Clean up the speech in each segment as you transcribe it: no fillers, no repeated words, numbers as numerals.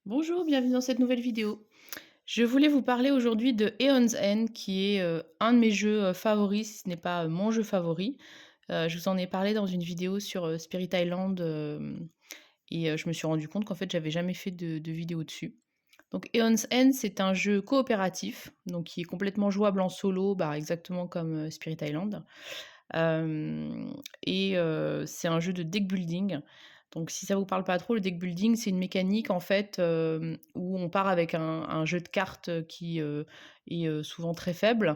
Bonjour, bienvenue dans cette nouvelle vidéo. Je voulais vous parler aujourd'hui de Aeon's End, qui est un de mes jeux favoris, si ce n'est pas mon jeu favori. Je vous en ai parlé dans une vidéo sur Spirit Island et je me suis rendu compte qu'en fait j'avais jamais fait de vidéo dessus. Donc Aeon's End, c'est un jeu coopératif, donc qui est complètement jouable en solo, bah, exactement comme Spirit Island. Hem C'est un jeu de deck building. Donc si ça vous parle pas trop, le deck building, c'est une mécanique en fait, où on part avec un jeu de cartes, qui, est, souvent très faible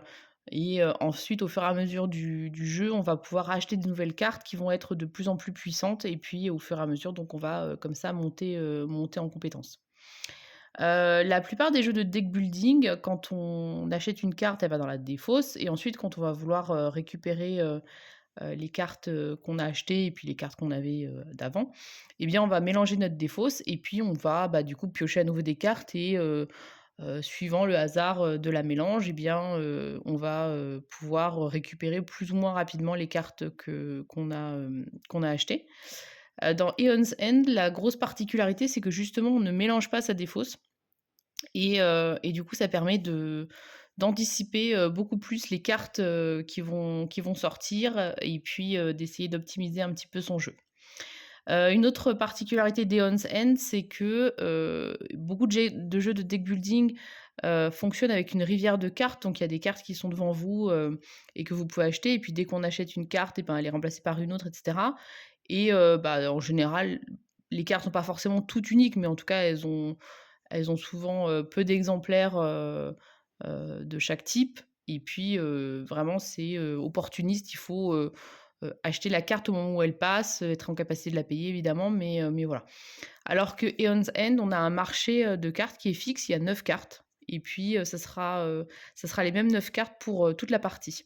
et ensuite au fur et à mesure du jeu, on va pouvoir acheter de nouvelles cartes qui vont être de plus en plus puissantes et puis au fur et à mesure, donc on va, comme ça monter en compétences. La plupart des jeux de deck building, quand on achète une carte, elle va dans la défausse et ensuite quand on va vouloir, récupérer, les cartes, qu'on a achetées et puis les cartes qu'on avait, d'avant, eh bien, on va mélanger notre défausse et puis on va, bah, du coup, piocher à nouveau des cartes et suivant le hasard, de la mélange et bien, on va, pouvoir récupérer plus ou moins rapidement les cartes qu'on a achetées. Dans Aeon's End, la grosse particularité, c'est que justement, on ne mélange pas sa défausse et du coup, ça permet d'anticiper, beaucoup plus les cartes, qui vont sortir, et puis, d'essayer d'optimiser un petit peu son jeu. Une autre particularité d'Aeon's End, c'est que, beaucoup de jeux de deck building, fonctionnent avec une rivière de cartes. Donc il y a des cartes qui sont devant vous, et que vous pouvez acheter et puis dès qu'on achète une carte et ben, elle est remplacée par une autre et cetera et bah, en général, les cartes sont pas forcément toutes uniques, mais en tout cas, elles ont souvent, peu d'exemplaires, de chaque type et puis, vraiment c'est, opportuniste. Il faut, acheter la carte au moment où elle passe, être en capacité de la payer évidemment, mais voilà. Alors que Aeon's End, on a un marché, de cartes qui est fixe, il y a 9 cartes et puis, ça sera les mêmes 9 cartes pour, toute la partie.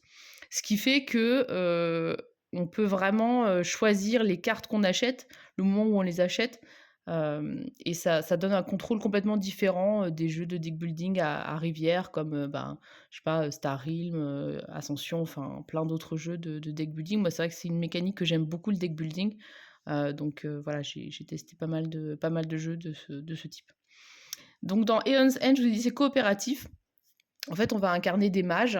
Ce qui fait que, on peut vraiment, choisir les cartes qu'on achète, le moment où on les achète, et ça donne un contrôle complètement différent, des jeux de deck building à rivière comme, ben, je sais pas, Star Realm, Ascension, enfin plein d'autres jeux de deck building. Moi, c'est vrai que c'est une mécanique que j'aime beaucoup, le deck building, donc voilà, j'ai testé pas mal de jeux de ce type. Donc dans Aeon's End, je vous ai dit, c'est coopératif. En fait, on va incarner des mages,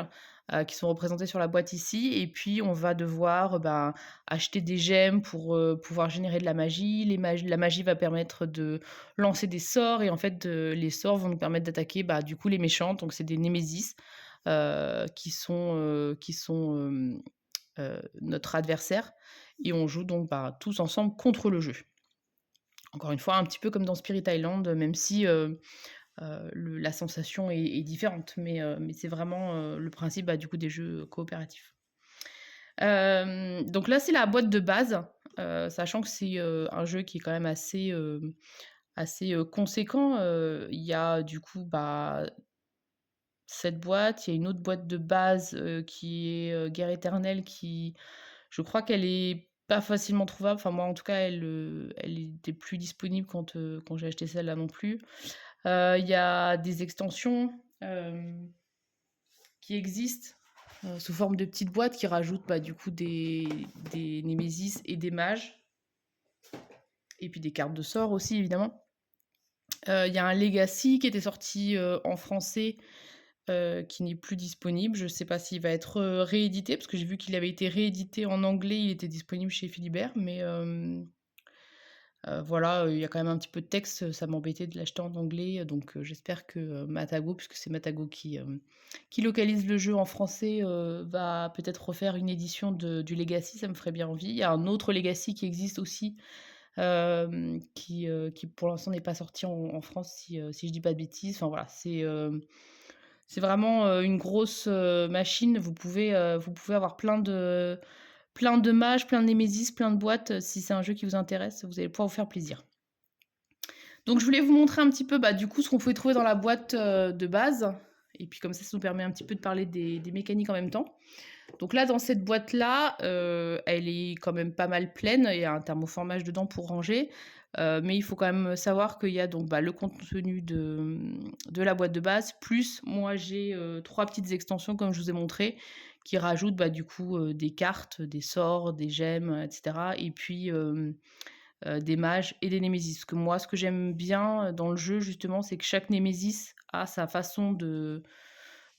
qui sont représentés sur la boîte ici et puis on va devoir, ben, acheter des gemmes pour, pouvoir générer de la magie va permettre de lancer des sorts et en fait, les sorts vont nous permettre d'attaquer, bah, du coup, les méchants. Donc c'est des némésis, qui sont notre adversaire et on joue donc, bah, tous ensemble contre le jeu. Encore une fois, un petit peu comme dans Spirit Island, même si, la sensation est différente, mais c'est vraiment, le principe, bah, du coup, des jeux coopératifs. Donc là, c'est la boîte de base, sachant que c'est, un jeu qui est quand même assez conséquent. Il y a du coup, bah, cette boîte, il y a une autre boîte de base, qui est, Guerre éternelle qui je crois qu'elle est pas facilement trouvable. Enfin moi, en tout cas, elle était plus disponible quand j'ai acheté celle-là non plus. Il y a des extensions, qui existent, sous forme de petites boîtes qui rajoutent, bah, du coup des némésis et des mages et puis des cartes de sorts aussi évidemment. Il y a un legacy qui était sorti, en français, qui n'est plus disponible. Je sais pas s'il va être, réédité parce que j'ai vu qu'il avait été réédité en anglais, il était disponible chez Philibert, mais voilà, il y a quand même un petit peu de texte, ça m'embêtait de l'acheter en anglais, donc j'espère que, Matago, puisque c'est Matago qui localise le jeu en français, va peut-être refaire une édition du Legacy, ça me ferait bien envie. Il y a un autre Legacy qui existe aussi, qui pour l'instant n'est pas sorti en France si je dis pas de bêtises. Enfin voilà, c'est vraiment, une grosse, machine. Vous pouvez avoir plein de mages, plein de némésis, plein de boîtes, si c'est un jeu qui vous intéresse, vous allez pouvoir vous faire plaisir. Donc je voulais vous montrer un petit peu, bah, du coup, ce qu'on pouvait trouver dans la boîte, de base et puis comme ça nous permet un petit peu de parler des mécaniques en même temps. Donc là, dans cette boîte-là, elle est quand même pas mal pleine, il y a un thermoformage dedans pour ranger, mais il faut quand même savoir qu'il y a donc, bah, le contenu de la boîte de base, plus moi j'ai, 3 petites extensions comme je vous ai montré, qui rajoutent, bah, du coup, des cartes, des sorts, des gemmes, et cetera et puis, des mages et des némésis. Parce que moi, ce que j'aime bien dans le jeu, justement, c'est que chaque némésis a sa façon de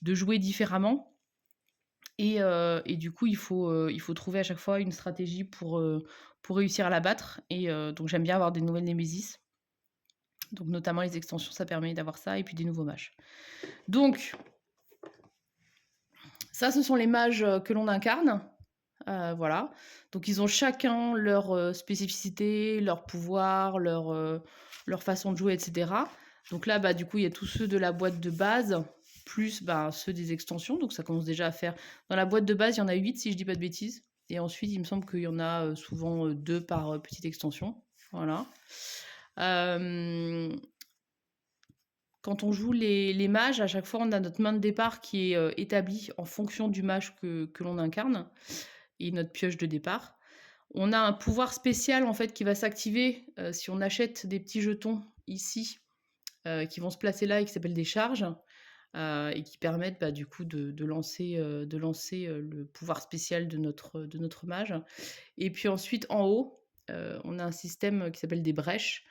jouer différemment. Et du coup, il faut trouver à chaque fois une stratégie pour réussir à la battre. Donc j'aime bien avoir des nouvelles némésis. Donc notamment les extensions, ça permet d'avoir ça, et puis des nouveaux mages. Donc, ça, ce sont les mages que l'on incarne. Voilà. Donc ils ont chacun leur spécificité, leur pouvoir, leur façon de jouer, etc. Donc là, bah, du coup, il y a tous ceux de la boîte de base, plus bah, ceux des extensions. Donc ça commence déjà à faire... Dans la boîte de base, il y en a 8, si je dis pas de bêtises. Et ensuite, il me semble qu'il y en a souvent 2 par petite extension. Voilà. Euh, Quand on joue les mages, à chaque fois, on a notre main de départ qui est établie en fonction du mage que l'on incarne et notre pioche de départ. On a un pouvoir spécial en fait qui va s'activer si on achète des petits jetons ici qui vont se placer là et qui s'appellent des charges et qui permettent bah, du coup de lancer le pouvoir spécial de notre mage. Et puis ensuite en haut, on a un système qui s'appelle des brèches.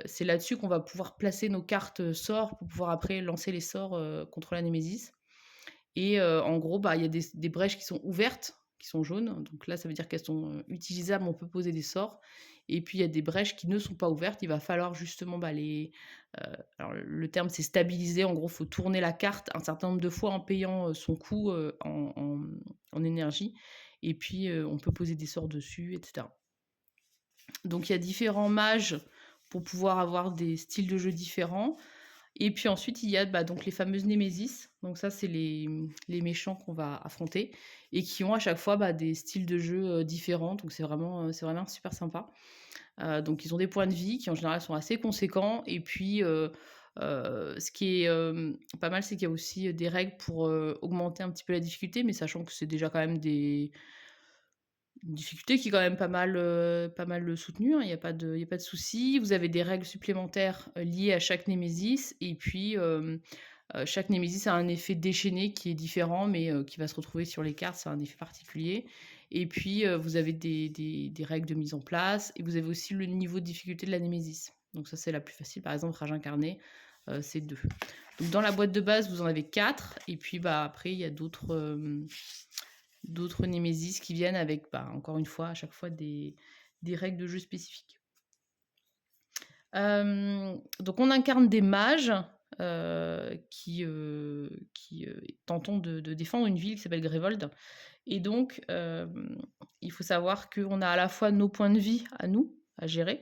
C'est là-dessus qu'on va pouvoir placer nos cartes sorts pour pouvoir après lancer les sorts contre la Némésis. Et en gros, bah, il y a des brèches qui sont ouvertes, qui sont jaunes. Donc là, ça veut dire qu'elles sont utilisables, on peut poser des sorts. Et puis il y a des brèches qui ne sont pas ouvertes. Il va falloir justement bah, alors le terme c'est stabiliser. En gros, il faut tourner la carte un certain nombre de fois en payant son coût en énergie. Et puis on peut poser des sorts dessus, etc. Donc il y a différents mages pour pouvoir avoir des styles de jeu différents. Et puis ensuite, il y a bah, donc les fameuses Némésis. Donc ça, c'est les méchants qu'on va affronter et qui ont à chaque fois bah, des styles de jeu différents. Donc c'est vraiment super sympa. Donc ils ont des points de vie qui en général sont assez conséquents. Et puis ce qui est pas mal, c'est qu'il y a aussi des règles pour augmenter un petit peu la difficulté, mais sachant que c'est déjà quand même une difficulté qui est quand même pas mal soutenue, hein, il y a pas de souci. Vous avez des règles supplémentaires liées à chaque némésis, et puis chaque némésis a un effet déchaîné qui est différent, mais qui va se retrouver sur les cartes, c'est un effet particulier. Et puis vous avez des règles de mise en place, et vous avez aussi le niveau de difficulté de la némésis. Donc ça c'est la plus facile, par exemple Rage incarné, c'est 2. Donc dans la boîte de base, vous en avez 4, et puis bah, après il y a d'autres Némésis qui viennent avec, bah, encore une fois, à chaque fois des règles de jeu spécifiques. Donc on incarne des mages qui tentons de défendre une ville qui s'appelle Grévold. Et donc, il faut savoir qu'on a à la fois nos points de vie à nous, à gérer,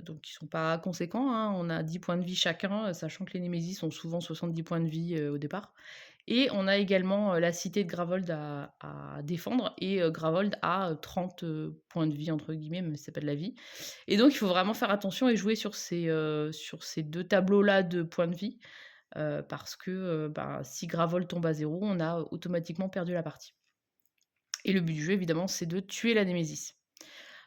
donc qui sont pas conséquents, hein. On a 10 points de vie chacun, sachant que les Némésis ont souvent 70 points de vie au départ. Et on a également la cité de Gravold à défendre, et Gravold a 30 points de vie, entre guillemets, même si c'est pas de la vie. Et donc il faut vraiment faire attention et jouer sur ces deux tableaux-là de points de vie, parce que bah, si Gravold tombe à 0, on a automatiquement perdu la partie. Et le but du jeu, évidemment, c'est de tuer la Némésis.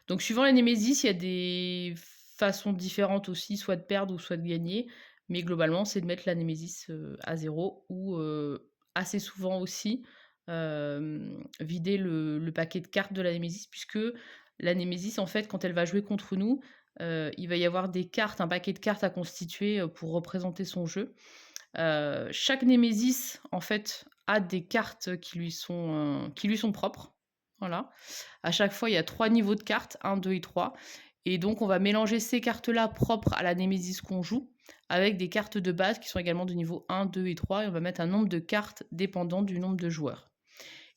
Donc suivant la Némésis, il y a des façons différentes aussi, soit de perdre ou soit de gagner, mais globalement, c'est de mettre la Némésis à 0, ou assez souvent aussi vider le paquet de cartes de la Némésis, puisque la Némésis, en fait, quand elle va jouer contre nous, il va y avoir des cartes, un paquet de cartes à constituer pour représenter son jeu. Chaque Némésis, en fait, a des cartes qui lui sont propres. Voilà. À chaque fois, il y a 3 niveaux de cartes, 1, 2 et 3. Et donc, on va mélanger ces cartes-là propres à la Némésis qu'on joue avec des cartes de base qui sont également de niveau 1, 2 et 3. Et on va mettre un nombre de cartes dépendant du nombre de joueurs.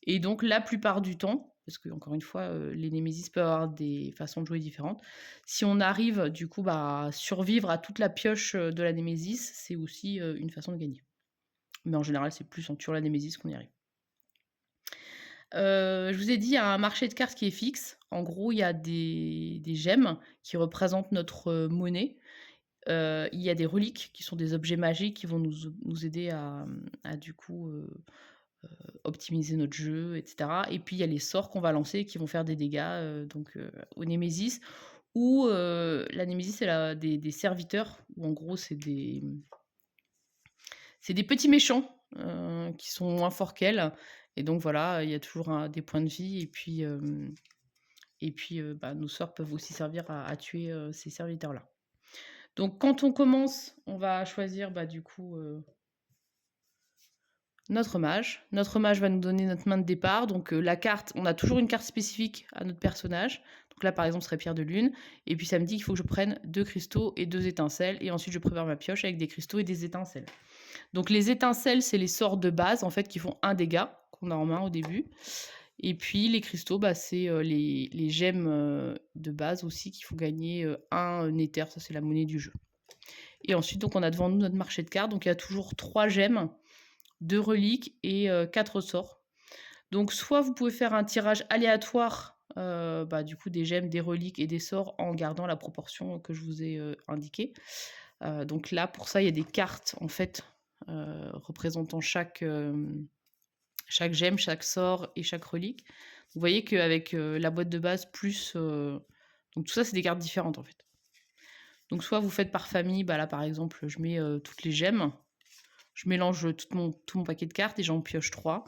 Et donc, la plupart du temps, parce que, encore une fois, les Némésis peuvent avoir des façons de jouer différentes, si on arrive, du coup, bah, à survivre à toute la pioche de la Némésis, c'est aussi une façon de gagner. Mais en général, c'est plus en tuant la Némésis qu'on y arrive. Je vous ai dit, il y a un marché de cartes qui est fixe. En gros, il y a des gemmes qui représentent notre monnaie. Il y a des reliques qui sont des objets magiques qui vont nous aider à du coup optimiser notre jeu, etc. Et puis il y a les sorts qu'on va lancer qui vont faire des dégâts au Némésis. Ou la Némésis, c'est des serviteurs, où en gros, c'est des petits méchants qui sont moins forts qu'elle. Et donc voilà, il y a toujours des points de vie. et puis, nos sorts peuvent aussi servir à tuer, ces serviteurs-là. Donc quand on commence, on va choisir, du coup, notre mage. Notre mage va nous donner notre main de départ. Donc la carte, on a toujours une carte spécifique à notre personnage. Donc là, par exemple, ce serait pierre de lune. Et puis ça me dit qu'il faut que je prenne 2 cristaux et 2 étincelles. Et ensuite, je prépare ma pioche avec des cristaux et des étincelles. Donc les étincelles, c'est les sorts de base, en fait, qui font un dégât qu'on a en main au début. Et puis les cristaux, c'est les gemmes de base aussi qu'il faut gagner 1 éther. Ça, c'est la monnaie du jeu. Et ensuite, donc, on a devant nous notre marché de cartes. Donc il y a toujours 3 gemmes, 2 reliques et 4 sorts. Donc soit vous pouvez faire un tirage aléatoire, du coup des gemmes, des reliques et des sorts en gardant la proportion que je vous ai indiquée. Donc là, pour ça, il y a des cartes en fait représentant chaque gemme, chaque sort et chaque relique. Vous voyez qu'avec la boîte de base plus... donc tout ça, c'est des cartes différentes en fait. Donc soit vous faites par famille, là par exemple, je mets toutes les gemmes. Je mélange tout mon paquet de cartes et j'en pioche 3.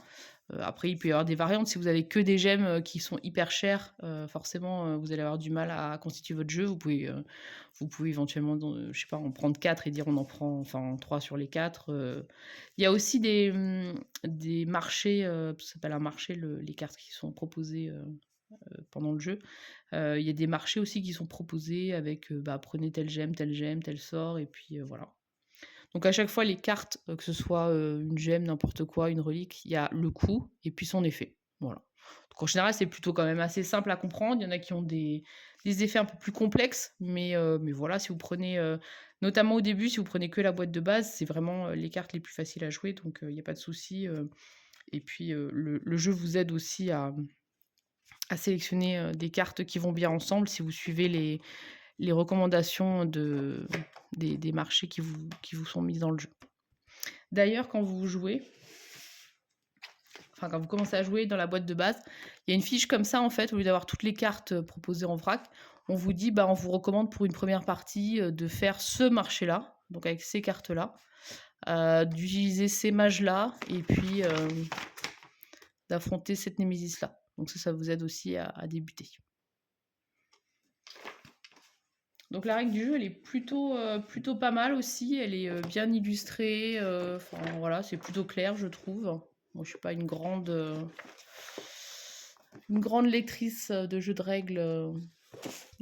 Après, il peut y avoir des variantes. Si vous avez que des gemmes qui sont hyper chères, forcément, vous allez avoir du mal à constituer votre jeu. Vous pouvez éventuellement, je sais pas, en prendre 4 et dire on en prend enfin 3 sur les 4. Il y a aussi des marchés, ça s'appelle un marché, les cartes qui sont proposées pendant le jeu. Il y a des marchés aussi qui sont proposés avec prenez telle gemme, tel sort, et puis voilà. Donc à chaque fois, les cartes, que ce soit une gemme, n'importe quoi, une relique, il y a le coût et puis son effet. Voilà. Donc en général, c'est plutôt quand même assez simple à comprendre. Il y en a qui ont des effets un peu plus complexes, mais voilà, si vous prenez, notamment au début, si vous prenez que la boîte de base, c'est vraiment les cartes les plus faciles à jouer, donc il n'y a pas de souci. Et puis le jeu vous aide aussi à sélectionner des cartes qui vont bien ensemble si vous suivez les recommandations des marchés qui vous sont mises dans le jeu. D'ailleurs, quand vous jouez, quand vous commencez à jouer dans la boîte de base, il y a une fiche comme ça en fait, au lieu d'avoir toutes les cartes proposées en vrac, on vous dit, on vous recommande pour une première partie de faire ce marché-là, donc avec ces cartes-là, d'utiliser ces mages-là, et puis d'affronter cette némésis-là. Donc ça vous aide aussi à débuter. Donc la règle du jeu, elle est plutôt pas mal aussi. Elle est bien illustrée. Voilà, c'est plutôt clair, je trouve. Moi, je suis pas une grande lectrice de jeux de règles,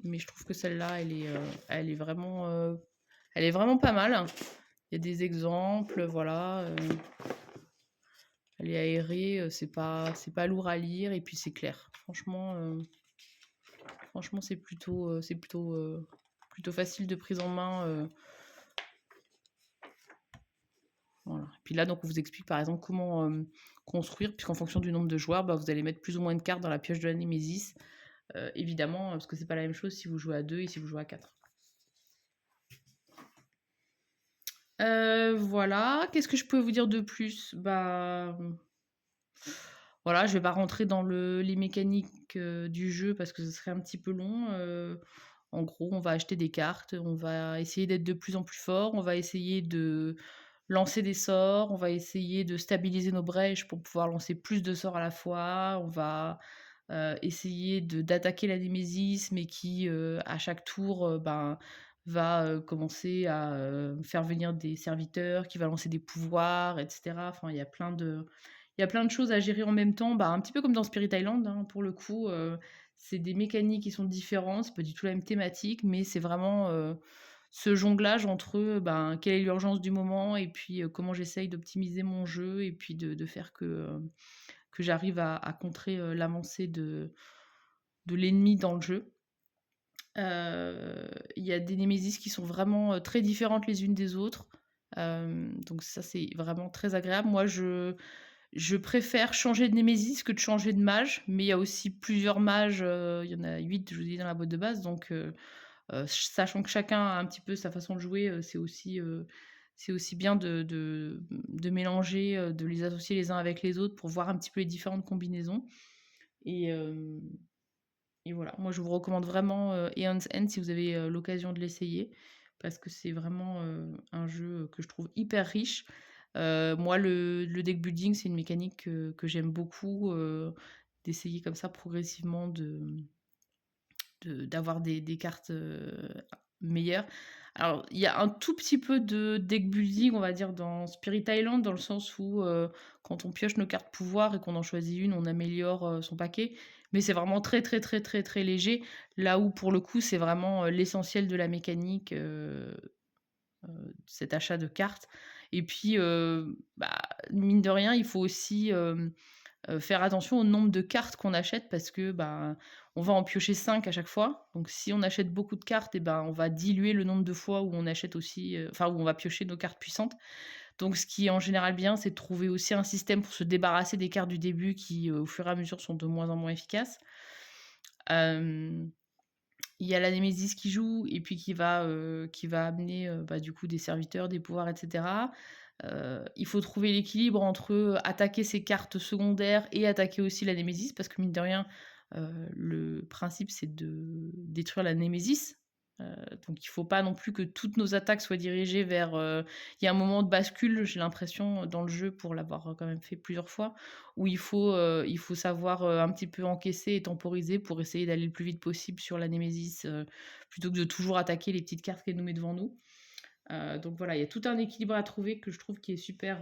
mais je trouve que celle-là, elle est vraiment pas mal. Il y a des exemples, voilà. Elle est aérée, c'est pas lourd à lire et puis c'est clair. Franchement, c'est plutôt facile de prise en main. Voilà. Et puis là, donc, on vous explique par exemple comment construire, puisqu'en fonction du nombre de joueurs, vous allez mettre plus ou moins de cartes dans la pioche de la Némésis. Évidemment, parce que c'est pas la même chose si vous jouez à 2 et si vous jouez à 4. Voilà. Qu'est-ce que je peux vous dire de plus? Voilà, je vais pas rentrer dans les mécaniques du jeu parce que ce serait un petit peu long. En gros, on va acheter des cartes, on va essayer d'être de plus en plus fort, on va essayer de lancer des sorts, on va essayer de stabiliser nos brèches pour pouvoir lancer plus de sorts à la fois, on va essayer d'attaquer la némésis, mais qui, à chaque tour, va commencer à faire venir des serviteurs, qui va lancer des pouvoirs, etc. Enfin, il y a plein de choses à gérer en même temps, un petit peu comme dans Spirit Island, hein, pour le coup. C'est des mécaniques qui sont différentes, c'est pas du tout la même thématique, mais c'est vraiment ce jonglage entre quelle est l'urgence du moment et puis comment j'essaye d'optimiser mon jeu et puis de faire que j'arrive à contrer l'avancée de l'ennemi dans le jeu. Il y a des némésis qui sont vraiment très différentes les unes des autres. Donc ça, c'est vraiment très agréable. Moi, je préfère changer de némésis que de changer de mage, mais il y a aussi plusieurs mages, il y en a 8, je vous dis, dans la boîte de base, donc sachant que chacun a un petit peu sa façon de jouer, c'est aussi bien de mélanger, de les associer les uns avec les autres pour voir un petit peu les différentes combinaisons. Et voilà, moi je vous recommande vraiment Aeon's End si vous avez l'occasion de l'essayer, parce que c'est vraiment un jeu que je trouve hyper riche. Moi, le deck building, c'est une mécanique que j'aime beaucoup, d'essayer comme ça progressivement d'avoir des cartes, meilleures. Alors, il y a un tout petit peu de deck building, on va dire, dans Spirit Island, dans le sens où, quand on pioche nos cartes pouvoir et qu'on en choisit une, on améliore, son paquet. Mais c'est vraiment très, très, très, très, très léger. Là où, pour le coup, c'est vraiment, l'essentiel de la mécanique, cet achat de cartes. Et puis, mine de rien, il faut aussi, faire attention au nombre de cartes qu'on achète parce que, on va en piocher 5 à chaque fois. Donc si on achète beaucoup de cartes et ben, on va diluer le nombre de fois où on achète aussi, enfin où on va piocher nos cartes puissantes. Donc ce qui est en général bien, c'est de trouver aussi un système pour se débarrasser des cartes du début qui, au fur et à mesure, sont de moins en moins efficaces. Hem, il y a la Némésis qui joue et puis qui va amener, du coup des serviteurs, des pouvoirs et cetera. Il faut trouver l'équilibre entre, attaquer ses cartes secondaires et attaquer aussi la Némésis parce que mine de rien, le principe c'est de détruire la Némésis. Heu, donc il faut pas non plus que toutes nos attaques soient dirigées vers, il y a un moment de bascule, j'ai l'impression, dans le jeu pour l'avoir, quand même fait plusieurs fois, où il faut savoir, un petit peu encaisser et temporiser pour essayer d'aller le plus vite possible sur la Némésis, plutôt que de toujours attaquer les petites cartes qu'elle nous met devant nous. Donc voilà, il y a tout un équilibre à trouver que je trouve qui est super,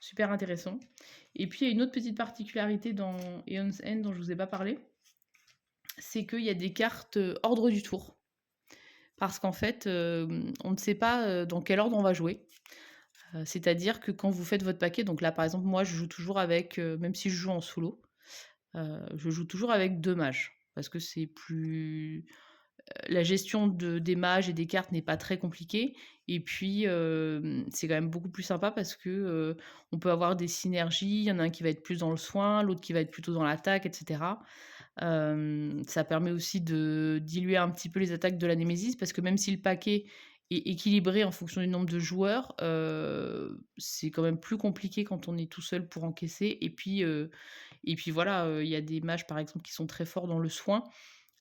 super intéressant. Et puis il y a une autre petite particularité dans Aeon's End dont je vous ai pas parlé, c'est qu'il y a des cartes, ordre du tour. Parce qu'en fait, on ne sait pas, dans quel ordre on va jouer. C'est-à-dire que quand vous faites votre paquet, donc là par exemple moi je joue toujours avec, même si je joue en solo, je joue toujours avec 2 mages. Parce que c'est plus la gestion des mages et des cartes n'est pas très compliquée. Et puis, c'est quand même beaucoup plus sympa parce que, on peut avoir des synergies. Il y en a un qui va être plus dans le soin, l'autre qui va être plutôt dans l'attaque, et cetera. Ça permet aussi de diluer un petit peu les attaques de la Némésis parce que même si le paquet est équilibré en fonction du nombre de joueurs, c'est quand même plus compliqué quand on est tout seul pour encaisser. Et puis voilà, il y a des mages, par exemple, qui sont très forts dans le soin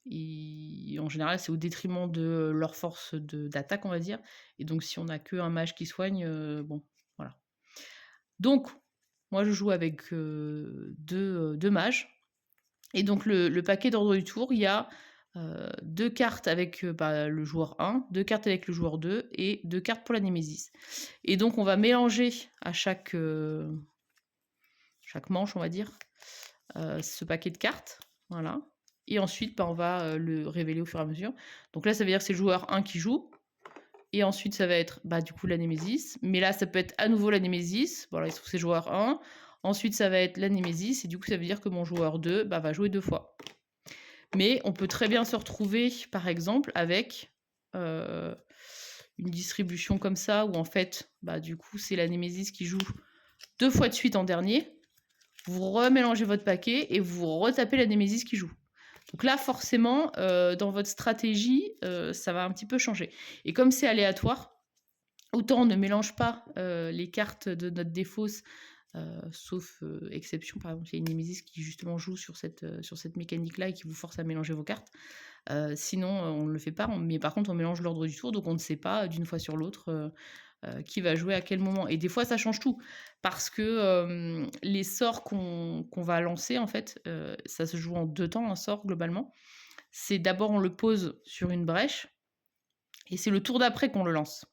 et en général, c'est au détriment de leur force d'attaque, on va dire. Et donc si on a qu'un mage qui soigne, bon, voilà. Donc moi, je joue avec, 2 mages et donc le paquet d'ordre du tour, il y a, 2 cartes avec, le joueur 1, 2 cartes avec le joueur 2 et 2 cartes pour la Némésis. Et donc on va mélanger à chaque manche, on va dire, ce paquet de cartes, voilà. Et ensuite, on va, le révéler au fur et à mesure. Donc là, ça veut dire que c'est le joueur 1 qui joue et ensuite ça va être, du coup la Némésis. Mais là, ça peut être à nouveau la Némésis. Voilà, il se trouve que c'est joueur 1. Ensuite, ça va être la Némésis et du coup, ça veut dire que mon joueur 2, va jouer 2 fois. Mais on peut très bien se retrouver, par exemple, avec, heu, une distribution comme ça où en fait, du coup, c'est la Némésis qui joue 2 fois de suite en dernier. Vous remélangez votre paquet et vous retapez la Némésis qui joue. Donc là, forcément, dans votre stratégie, ça va un petit peu changer. Et comme c'est aléatoire, autant on ne mélange pas, les cartes de notre défausse, sauf, exception. Par exemple, il y a une Némésis qui justement joue sur cette mécanique-là et qui vous force à mélanger vos cartes. Sinon, on ne le fait pas. Mais par contre, on mélange l'ordre du tour, donc on ne sait pas d'une fois sur l'autre, qui va jouer à quel moment. Et des fois, ça change tout. Parce que les sorts qu'on va lancer, en fait, ça se joue en 2 temps, un sort, globalement. C'est d'abord, on le pose sur une brèche et c'est le tour d'après qu'on le lance.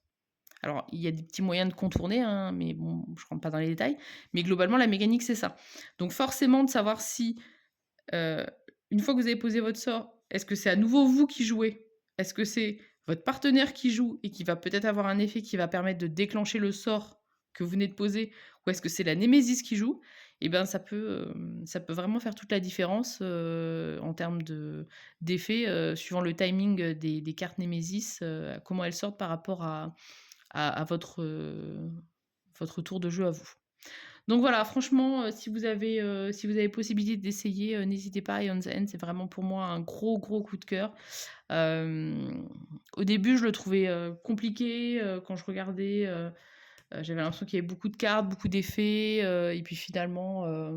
Alors, il y a des petits moyens de contourner, hein, mais bon, je rentre pas dans les détails. Mais globalement, la mécanique, c'est ça. Donc forcément, de savoir si, heu, une fois que vous avez posé votre sort, est-ce que c'est à nouveau vous qui jouez? Est-ce que c'est votre partenaire qui joue et qui va peut-être avoir un effet qui va permettre de déclencher le sort que vous venez de poser? Ou est-ce que c'est la némésis qui joue? Et ben, ça peut vraiment faire toute la différence, en termes d'effet, suivant le timing, des cartes némésis, comment elles sortent par rapport à votre tour de jeu à vous. Donc voilà, franchement, si vous avez possibilité d'essayer, n'hésitez pas, Ion's End, c'est vraiment pour moi un gros, gros coup de cœur. Au début, je le trouvais, compliqué, quand je regardais, j'avais l'impression qu'il y avait beaucoup de cartes, beaucoup d'effets, et puis finalement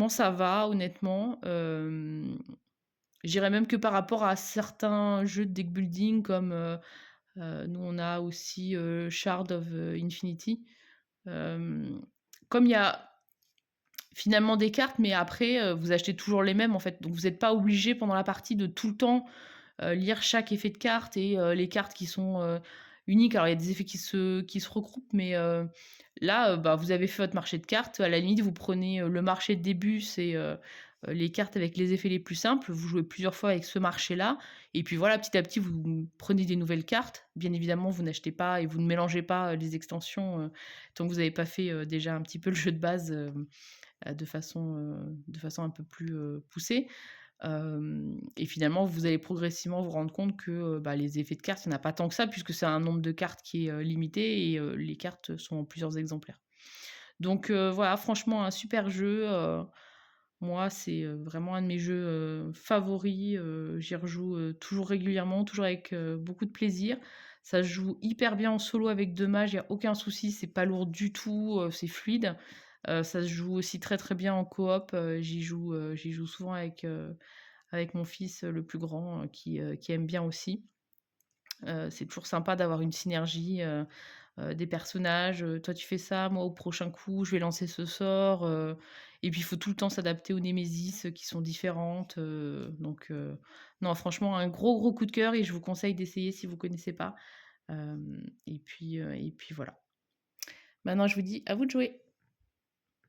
ça va honnêtement. Je dirais même que par rapport à certains jeux de deck building comme, nous on a aussi, Shard of, Infinity. Hem, Comme il y a finalement des cartes, mais après, vous achetez toujours les mêmes, en fait. Donc vous êtes pas obligé pendant la partie de tout le temps, lire chaque effet de carte et les cartes qui sont, uniques. Alors il y a des effets qui se regroupent, mais là, bah, vous avez fait votre marché de cartes. À la limite, vous prenez, le marché de début, c'est, les cartes avec les effets les plus simples. Vous jouez plusieurs fois avec ce marché-là et puis voilà, petit à petit, vous prenez des nouvelles cartes. Bien évidemment, vous n'achetez pas et vous ne mélangez pas, les extensions, tant que vous n'avez pas fait, déjà un petit peu le jeu de base, de façon un peu plus, poussée. Et finalement, vous allez progressivement vous rendre compte que, bah, les effets de cartes, il y en a pas tant que ça puisque c'est un nombre de cartes qui est, limité et les cartes sont en plusieurs exemplaires. Donc voilà, franchement un super jeu, moi c'est, vraiment un de mes jeux, favoris, j'y rejoue, toujours régulièrement, toujours avec, beaucoup de plaisir. Ça se joue hyper bien en solo avec 2 mages, il y a aucun souci, c'est pas lourd du tout, c'est fluide. Ça se joue aussi très, très bien en coop, j'y joue souvent avec mon fils, le plus grand, qui aime bien aussi. C'est toujours sympa d'avoir une synergie, des personnages, toi tu fais ça, moi au prochain coup je vais lancer ce sort, et puis il faut tout le temps s'adapter aux némésis, qui sont différentes, donc non franchement un gros, gros coup de cœur et je vous conseille d'essayer si vous connaissez pas. Et puis voilà. Maintenant je vous dis à vous de jouer.